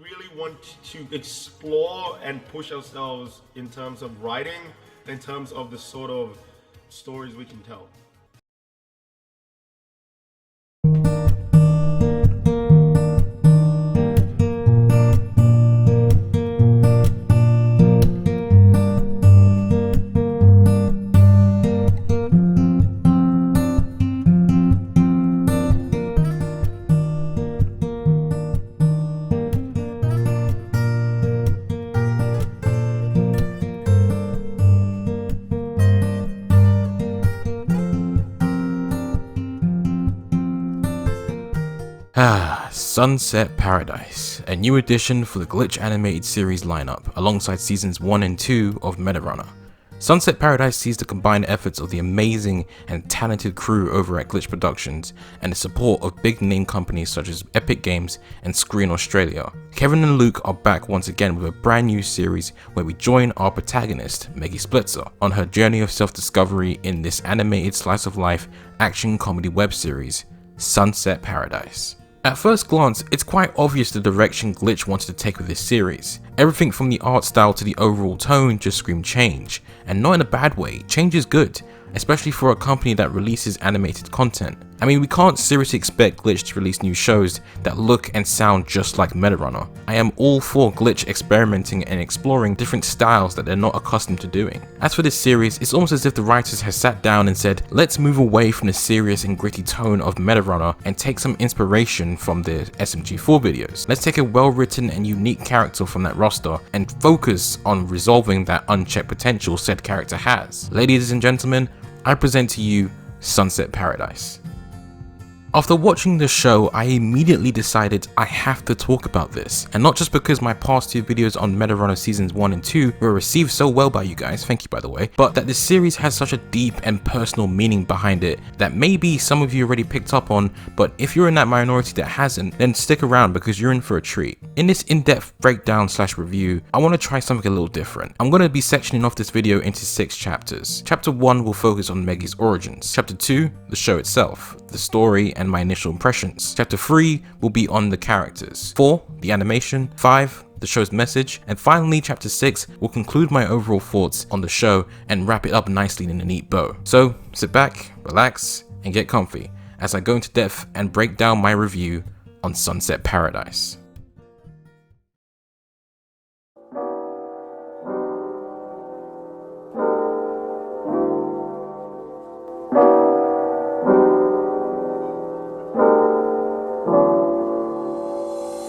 really want to explore and push ourselves in terms of writing, in terms of the sort of stories we can tell. Sunset Paradise, a new addition for the Glitch animated series lineup, alongside seasons 1 and 2 of Medarunner. Sunset Paradise sees the combined efforts of the amazing and talented crew over at Glitch Productions and the support of big name companies such as Epic Games and Screen Australia. Kevin and Luke are back once again with a brand new series where we join our protagonist, 𝗧𝗪𝗧𝗧𝗘𝗥, on her journey of self-discovery in this animated slice of life action comedy web series, Sunset Paradise. At first glance, it's quite obvious the direction Glitch wanted to take with this series. Everything from the art style to the overall tone just screamed change, and not in a bad way. Change is good, especially for a company that releases animated content. I mean, we can't seriously expect Glitch to release new shows that look and sound just like Medarunner. I am all for Glitch experimenting and exploring different styles that they're not accustomed to doing. As for this series, it's almost as if the writers have sat down and said, let's move away from the serious and gritty tone of Medarunner and take some inspiration from the SMG4 videos. Let's take a well-written and unique character from that roster and focus on resolving that unchecked potential said character has. Ladies and gentlemen, I present to you Sunset Paradise. After watching the show, I immediately decided I have to talk about this, and not just because my past two videos on Medarunner seasons 1 and 2 were received so well by you guys, thank you by the way, but that this series has such a deep and personal meaning behind it that maybe some of you already picked up on, but if you're in that minority that hasn't, then stick around because you're in for a treat. In this in-depth breakdown / review, I want to try something a little different. I'm going to be sectioning off this video into 6 chapters. Chapter 1 will focus on Meggy's origins. Chapter 2, the show itself, the story and my initial impressions. Chapter 3 will be on the characters. 4, the animation. 5, the show's message. And finally, chapter 6 will conclude my overall thoughts on the show and wrap it up nicely in a neat bow. So sit back, relax, and get comfy as I go into depth and break down my review on Sunset Paradise.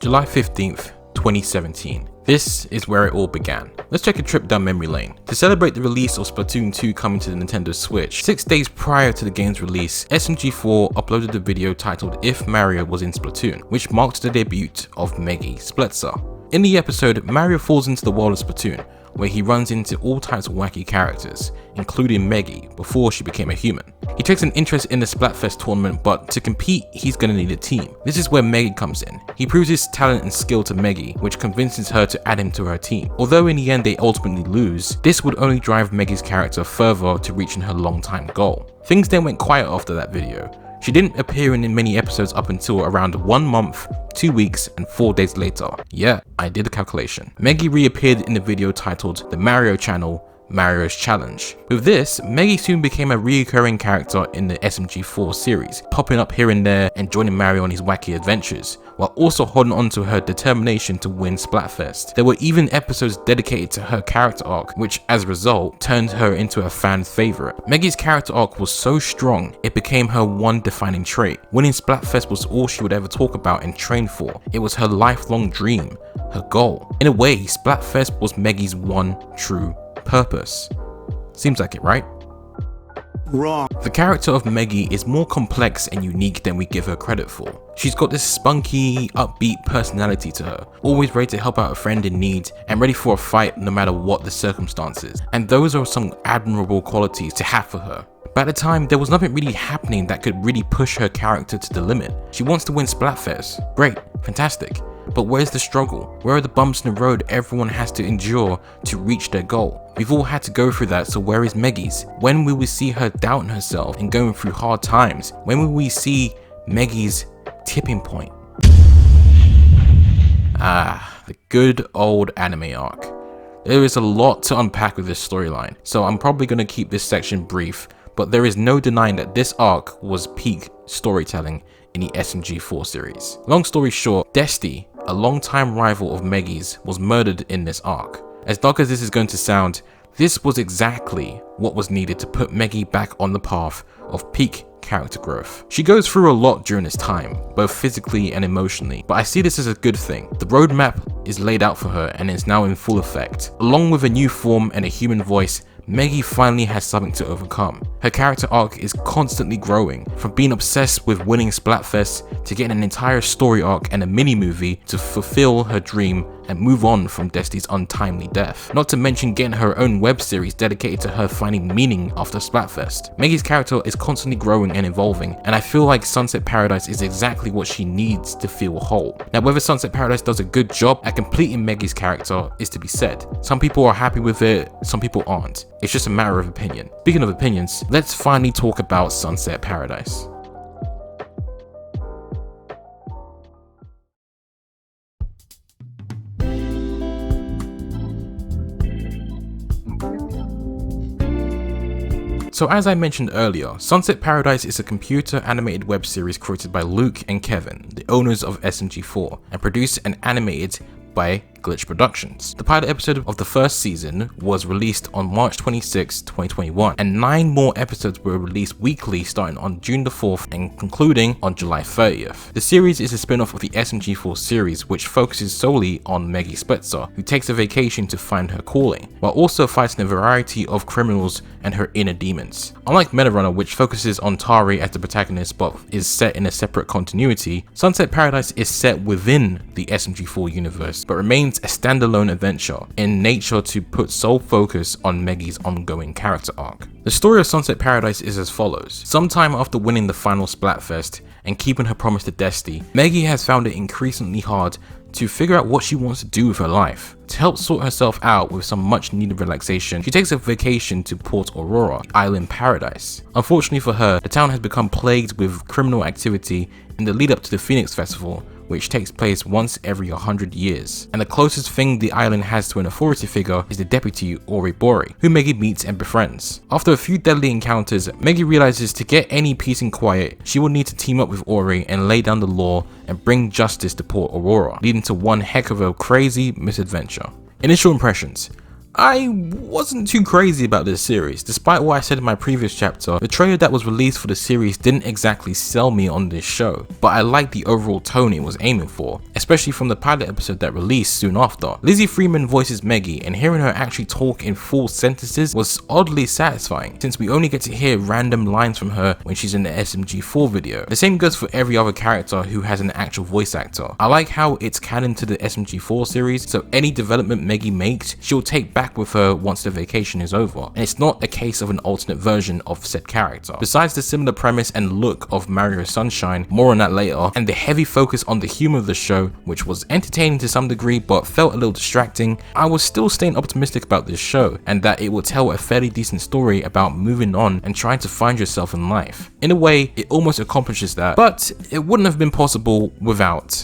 July 15th, 2017. This is where it all began. Let's take a trip down memory lane. To celebrate the release of Splatoon 2 coming to the Nintendo Switch, 6 days prior to the game's release, SMG4 uploaded a video titled If Mario Was in Splatoon, which marked the debut of 𝗧𝗪𝗧𝗧𝗧𝗧𝗧. In the episode, Mario falls into the world of Splatoon, where he runs into all types of wacky characters, including Meggy, before she became a human. He takes an interest in the Splatfest tournament, but to compete, he's gonna need a team. This is where Meggy comes in. He proves his talent and skill to Meggy, which convinces her to add him to her team. Although in the end they ultimately lose, this would only drive Meggy's character further to reaching her long-time goal. Things then went quiet after that video. She didn't appear in many episodes up until around 1 month, 2 weeks, and 4 days later. Yeah, I did the calculation. Meggy reappeared in the video titled The Mario Channel, Mario's Challenge. With this, Meggy soon became a recurring character in the SMG4 series, popping up here and there and joining Mario on his wacky adventures, while also holding on to her determination to win Splatfest. There were even episodes dedicated to her character arc, which as a result turned her into a fan favorite. Meggy's character arc was so strong, it became her one defining trait. Winning Splatfest was all she would ever talk about and train for. It was her lifelong dream, her goal. In a way, Splatfest was Meggy's one true purpose. Seems like it, right? Wrong. The character of Meggy is more complex and unique than we give her credit for. She's got this spunky, upbeat personality to her, always ready to help out a friend in need and ready for a fight no matter what the circumstances. And those are some admirable qualities to have for her. But at the time, there was nothing really happening that could really push her character to the limit. She wants to win Splatfest. Great, fantastic. But where's the struggle? Where are the bumps in the road everyone has to endure to reach their goal? We've all had to go through that, so where is Meggy's? When will we see her doubting herself and going through hard times? When will we see Meggy's tipping point? The good old anime arc. There is a lot to unpack with this storyline, so I'm probably going to keep this section brief, but there is no denying that this arc was peak storytelling in the SMG4 series. Long story short, 𝗧𝗪, a longtime rival of Meggy's, was murdered in this arc. As dark as this is going to sound, this was exactly what was needed to put Meggy back on the path of peak character growth. She goes through a lot during this time, both physically and emotionally, but I see this as a good thing. The roadmap is laid out for her and is now in full effect. Along with a new form and a human voice, Meggy finally has something to overcome. Her character arc is constantly growing, from being obsessed with winning Splatfest to getting an entire story arc and a mini movie to fulfill her dream and move on from 𝗧𝗪's untimely death. Not to mention getting her own web series dedicated to her finding meaning after Splatfest. Meggy's character is constantly growing and evolving, and I feel like Sunset Paradise is exactly what she needs to feel whole. Now, whether Sunset Paradise does a good job at completing Meggy's character is to be said. Some people are happy with it, some people aren't. It's just a matter of opinion. Speaking of opinions, let's finally talk about Sunset Paradise. So as I mentioned earlier, Sunset Paradise is a computer animated web series created by Luke and Kevin, the owners of SMG4, and produced and animated by Glitch Productions. The pilot episode of the first season was released on March 26, 2021, and 9 more episodes were released weekly starting on June the 4th and concluding on July 30th. The series is a spin-off of the SMG4 series, which focuses solely on Meggy 𝗧𝗪𝗧, who takes a vacation to find her calling, while also fighting a variety of criminals and her inner demons. Unlike Medarunner, which focuses on 𝗪𝗓 as the protagonist but is set in a separate continuity, Sunset Paradise is set within the SMG4 universe, but remains a standalone adventure in nature to put sole focus on Meggy's ongoing character arc. The story of Sunset Paradise is as follows. Sometime after winning the final Splatfest and keeping her promise to 𝗧𝗪, Meggy has found it increasingly hard to figure out what she wants to do with her life. To help sort herself out with some much needed relaxation, she takes a vacation to Port Aurora, island paradise. Unfortunately for her, the town has become plagued with criminal activity in the lead up to the Phoenix Festival, which takes place once every 100 years. And the closest thing the island has to an authority figure is the deputy 𝗧𝗪𝗧𝗪, who Meggy meets and befriends. After a few deadly encounters, Meggy realizes to get any peace and quiet, she will need to team up with 𝗧𝗧𝗪 and lay down the law and bring justice to Port Aurora, leading to one heck of a crazy misadventure. Initial impressions. I wasn't too crazy about this series. Despite what I said in my previous chapter, the trailer that was released for the series didn't exactly sell me on this show, but I liked the overall tone it was aiming for, especially from the pilot episode that released soon after. Lizzie Freeman voices Meggy, and hearing her actually talk in full sentences was oddly satisfying, since we only get to hear random lines from her when she's in the SMG4 video. The same goes for every other character who has an actual voice actor. I like how it's canon to the SMG4 series, so any development Meggy makes, she'll take back with her once the vacation is over, and it's not a case of an alternate version of said character. Besides the similar premise and look of Mario Sunshine, more on that later, and the heavy focus on the humor of the show, which was entertaining to some degree but felt a little distracting, I was still staying optimistic about this show and that it will tell a fairly decent story about moving on and trying to find yourself in life. In a way, it almost accomplishes that, but it wouldn't have been possible without.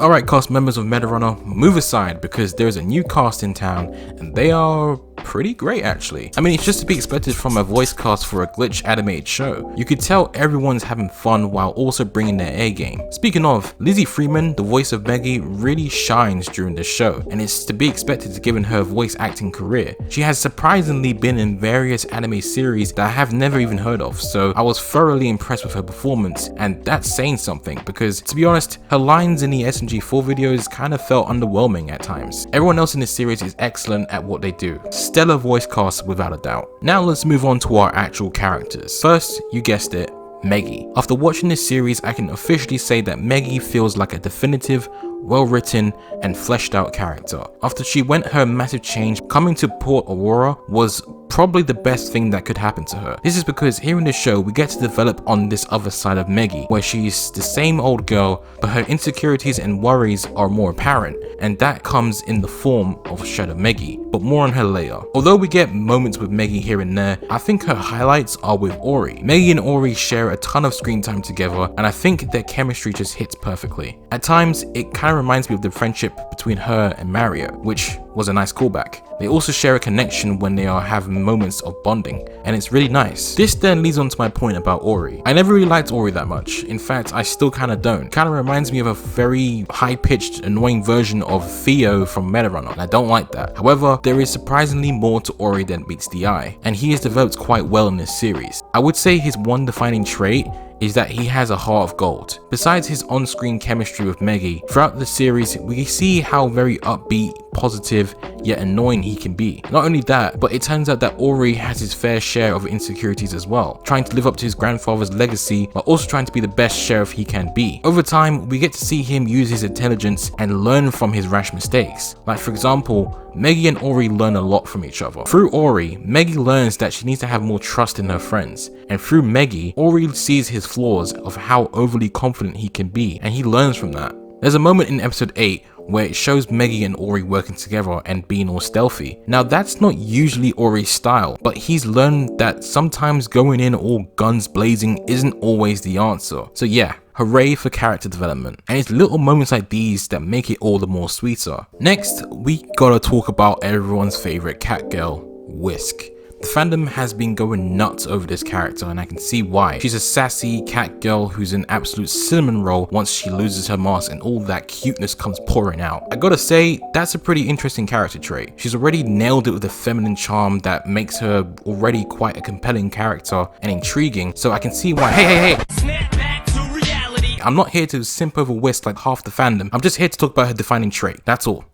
Alright cast members of Medarunner, move aside because there is a new cast in town and they are pretty great actually. I mean, it's just to be expected from a voice cast for a Glitch animated show. You could tell everyone's having fun while also bringing their A game. Speaking of, Lizzie Freeman, the voice of Meggy, really shines during this show, and it's to be expected given her voice acting career. She has surprisingly been in various anime series that I have never even heard of, so I was thoroughly impressed with her performance, and that's saying something because, to be honest, her lines in the SMG4 videos kind of felt underwhelming at times. Everyone else in this series is excellent at what they do. Stellar voice cast without a doubt. Now let's move on to our actual characters. First, you guessed it, Meggy. After watching this series, I can officially say that Meggy feels like a definitive, well-written and fleshed out character. After she went her massive change, coming to Port Aurora was probably the best thing that could happen to her. This is because here in the show, we get to develop on this other side of Meggy, where she's the same old girl, but her insecurities and worries are more apparent, and that comes in the form of 𝗧𝗪𝗜𝗧𝗧𝗘𝗥, but more on her later. Although we get moments with Meggy here and there, I think her highlights are with Ori. Meggy and Ori share a ton of screen time together, and I think their chemistry just hits perfectly. At times, it kind of reminds me of the friendship between her and Mario, which was a nice callback. They also share a connection when they are having moments of bonding, and it's really nice. This then leads on to my point about Ori. I never really liked Ori that much. In fact, I still kind of don't. Kind of reminds me of a very high-pitched, annoying version of Theo from 𝗪𝗏, and I don't like that. However, there is surprisingly more to Ori than meets the eye, and he is developed quite well in this series. I would say his one defining trait is that he has a heart of gold. Besides his on-screen chemistry with Meggy, throughout the series we see how very upbeat, positive, yet annoying he can be. Not only that, but it turns out that Ori has his fair share of insecurities as well, trying to live up to his grandfather's legacy while also trying to be the best sheriff he can be. Over time, we get to see him use his intelligence and learn from his rash mistakes. Like for example, Meggy and Ori learn a lot from each other. Through Ori, Meggy learns that she needs to have more trust in her friends, and through Meggy, Ori sees his flaws of how overly confident he can be, and he learns from that. There's a moment in episode 8 where it shows Meggy and Ori working together and being all stealthy. Now that's not usually Ori's style, but he's learned that sometimes going in all guns blazing isn't always the answer. So yeah, hooray for character development. And it's little moments like these that make it all the more sweeter. Next, we gotta talk about everyone's favorite cat girl, Whisk. The fandom has been going nuts over this character, and I can see why. She's a sassy cat girl who's an absolute cinnamon roll once she loses her mask and all that cuteness comes pouring out. I gotta say, that's a pretty interesting character trait. She's already nailed it with a feminine charm that makes her already quite a compelling character and intriguing, so I can see why. Hey! Snap back to reality. I'm not here to simp over Whisk like half the fandom. I'm just here to talk about her defining trait, that's all.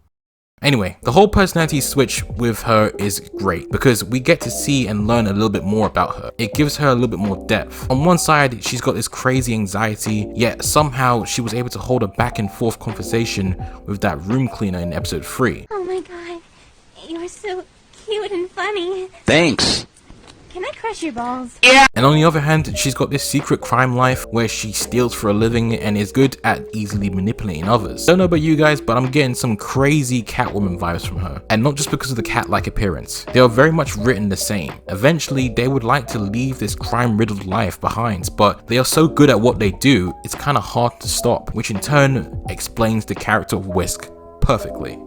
Anyway, the whole personality switch with her is great because we get to see and learn a little bit more about her. It gives her a little bit more depth. On one side, she's got this crazy anxiety, yet somehow she was able to hold a back and forth conversation with that room cleaner in episode 3. Oh my god, you're so cute and funny. Thanks. Can I crush your balls? Yeah. And on the other hand, she's got this secret crime life where she steals for a living and is good at easily manipulating others. Don't know about you guys, but I'm getting some crazy Catwoman vibes from her. And not just because of the cat-like appearance. They are very much written the same. Eventually, they would like to leave this crime-riddled life behind, but they are so good at what they do, it's kind of hard to stop, which in turn explains the character of Whisk perfectly.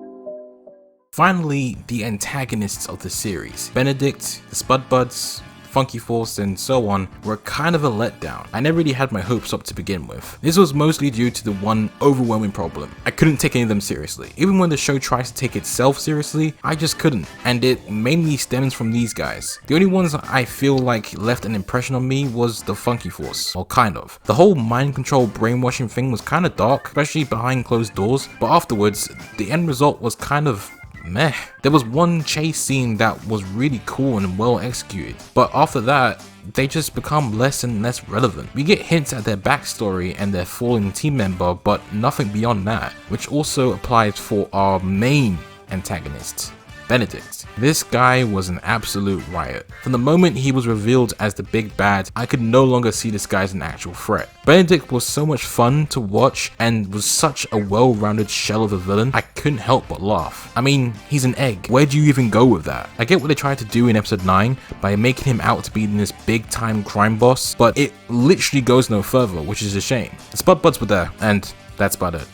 Finally, the antagonists of the series, Benedict, the Spudbuds, Funky Force, and so on, were kind of a letdown. I never really had my hopes up to begin with. This was mostly due to the one overwhelming problem. I couldn't take any of them seriously. Even when the show tries to take itself seriously, I just couldn't. And it mainly stems from these guys. The only ones I feel like left an impression on me was the Funky Force, or kind of. The whole mind control brainwashing thing was kind of dark, especially behind closed doors, but afterwards, the end result was kind of meh. There was one chase scene that was really cool and well executed, but after that, they just become less and less relevant. We get hints at their backstory and their fallen team member, but nothing beyond that, which also applies for our main antagonist, Benedict. This guy was an absolute riot. From the moment he was revealed as the big bad, I could no longer see this guy as an actual threat. Benedict was so much fun to watch and was such a well-rounded shell of a villain, I couldn't help but laugh. I mean, he's an egg. Where do you even go with that? I get what they tried to do in episode 9 by making him out to be this big-time crime boss, but it literally goes no further, which is a shame. The Spudbuds were there, and that's about it.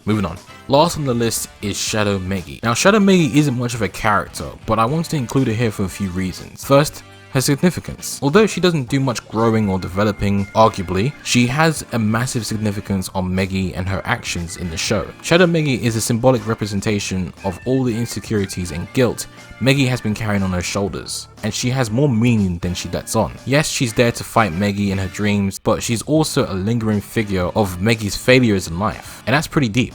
Moving on. Last on the list is 𝗧𝗪𝗜𝗧𝗧𝗘𝗥. Now 𝗧𝗪𝗜𝗧𝗧𝗘𝗥 isn't much of a character, but I wanted to include her here for a few reasons. First, her significance. Although she doesn't do much growing or developing, arguably, she has a massive significance on Meggy and her actions in the show. 𝗧𝗪𝗜𝗧𝗧𝗘𝗥 is a symbolic representation of all the insecurities and guilt Meggy has been carrying on her shoulders, and she has more meaning than she lets on. Yes, she's there to fight Meggy in her dreams, but she's also a lingering figure of Meggy's failures in life, and that's pretty deep.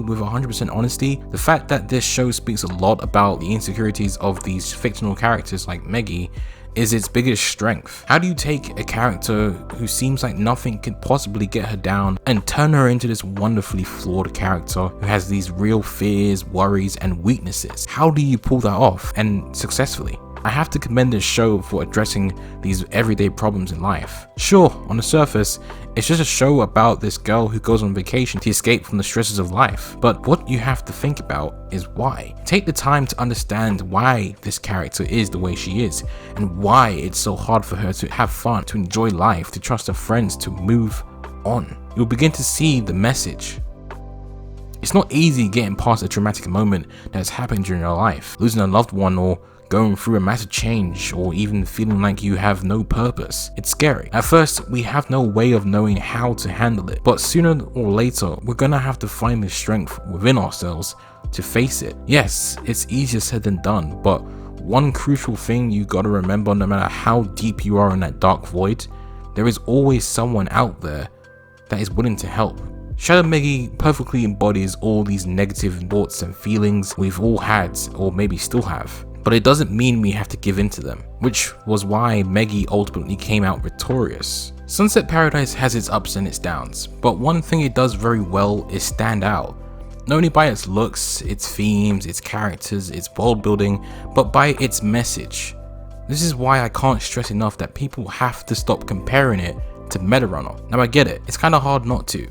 say with 100% honesty, the fact that this show speaks a lot about the insecurities of these fictional characters like Meggy is its biggest strength. How do you take a character who seems like nothing could possibly get her down and turn her into this wonderfully flawed character who has these real fears, worries, and weaknesses? How do you pull that off, and successfully? I have to commend this show for addressing these everyday problems in life. Sure, on the surface, it's just a show about this girl who goes on vacation to escape from the stresses of life, but what you have to think about is why. Take the time to understand why this character is the way she is, and why it's so hard for her to have fun, to enjoy life, to trust her friends, to move on. You'll begin to see the message. It's not easy getting past a traumatic moment that has happened during your life, losing a loved one or going through a massive change, or even feeling like you have no purpose. It's scary. At first, we have no way of knowing how to handle it, but sooner or later, we're gonna have to find the strength within ourselves to face it. Yes, it's easier said than done, but one crucial thing you gotta remember, no matter how deep you are in that dark void, there is always someone out there that is willing to help. Shadow Meggy perfectly embodies all these negative thoughts and feelings we've all had, or maybe still have. But it doesn't mean we have to give in to them, which was why Meggy ultimately came out victorious. Sunset Paradise has its ups and its downs, but one thing it does very well is stand out. Not only by its looks, its themes, its characters, its world building, but by its message. This is why I can't stress enough that people have to stop comparing it to 𝗪𝗏. Now I get it, it's kinda hard not to.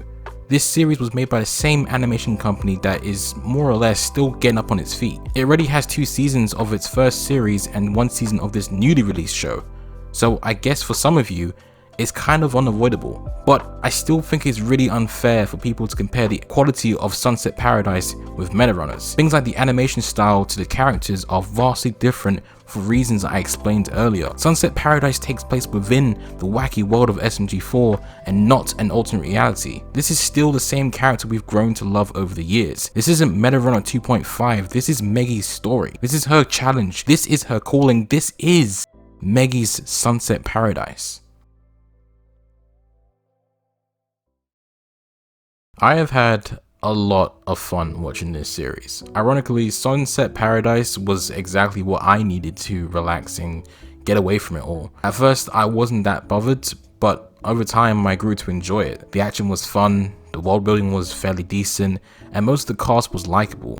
This series was made by the same animation company that is more or less still getting up on its feet. It already has 2 seasons of its first series and 1 season of this newly released show. So I guess for some of you, it's kind of unavoidable. But I still think it's really unfair for people to compare the quality of Sunset Paradise with 𝗪𝗏. Things like the animation style to the characters are vastly different for reasons I explained earlier. Sunset Paradise takes place within the wacky world of SMG4 and not an alternate reality. This is still the same character we've grown to love over the years. This isn't 𝗪𝗏 2.5, this is Meggy's story. This is her challenge, this is her calling, this is Meggy's Sunset Paradise. I have had a lot of fun watching this series. Ironically, Sunset Paradise was exactly what I needed to relax and get away from it all. At first, I wasn't that bothered, but over time I grew to enjoy it. The action was fun, the world building was fairly decent, and most of the cast was likable,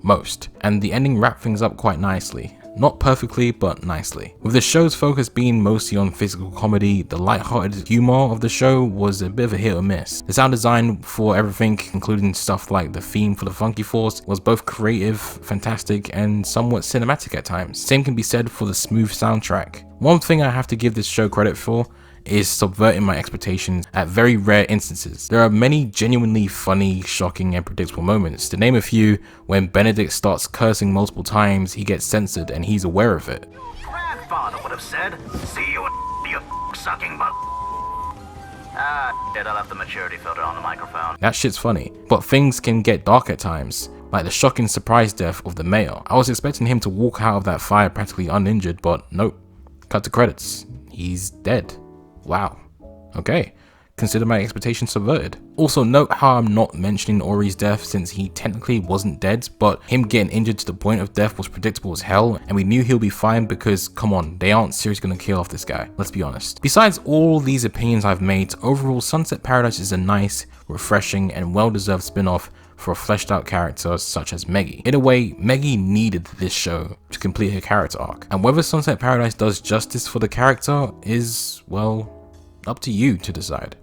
and the ending wrapped things up quite nicely. Not perfectly, but nicely. With the show's focus being mostly on physical comedy, the light-hearted humor of the show was a bit of a hit or miss. The sound design for everything, including stuff like the theme for the Funky Force, was both creative, fantastic, and somewhat cinematic at times. Same can be said for the smooth soundtrack. One thing I have to give this show credit for is subverting my expectations at very rare instances. There are many genuinely funny, shocking, and predictable moments. To name a few, when Benedict starts cursing multiple times, he gets censored and he's aware of it. Grandfather would have said, "See you sucking butt." I left the maturity filter on the microphone. That shit's funny, but things can get dark at times, like the shocking surprise death of the mayor. I was expecting him to walk out of that fire practically uninjured, but nope. Cut to credits. He's dead. Wow. Okay. Consider my expectations subverted. Also note how I'm not mentioning Ori's death since he technically wasn't dead, but him getting injured to the point of death was predictable as hell, and we knew he'll be fine because, come on, they aren't seriously gonna kill off this guy, let's be honest. Besides all these opinions I've made, overall Sunset Paradise is a nice, refreshing, and well-deserved spin-off for a fleshed out character such as Meggy. In a way, Meggy needed this show to complete her character arc, and whether Sunset Paradise does justice for the character is, well, up to you to decide.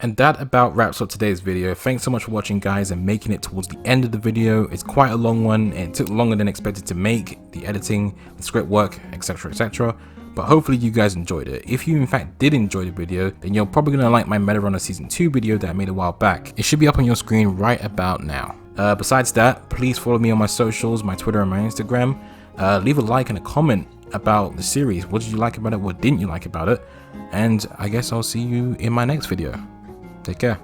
And that about wraps up today's video. Thanks so much for watching, guys, and making it towards the end of the video. It's quite a long one, and it took longer than expected to make, the editing, the script work, etc, etc. But hopefully you guys enjoyed it. If you in fact did enjoy the video, then you're probably gonna like my 𝗪𝗏 Season 2 video that I made a while back. It should be up on your screen right about now. Besides that, please follow me on my socials, my Twitter and my Instagram. Leave a like and a comment about the series. What did you like about it? What didn't you like about it? And I guess I'll see you in my next video. Take care.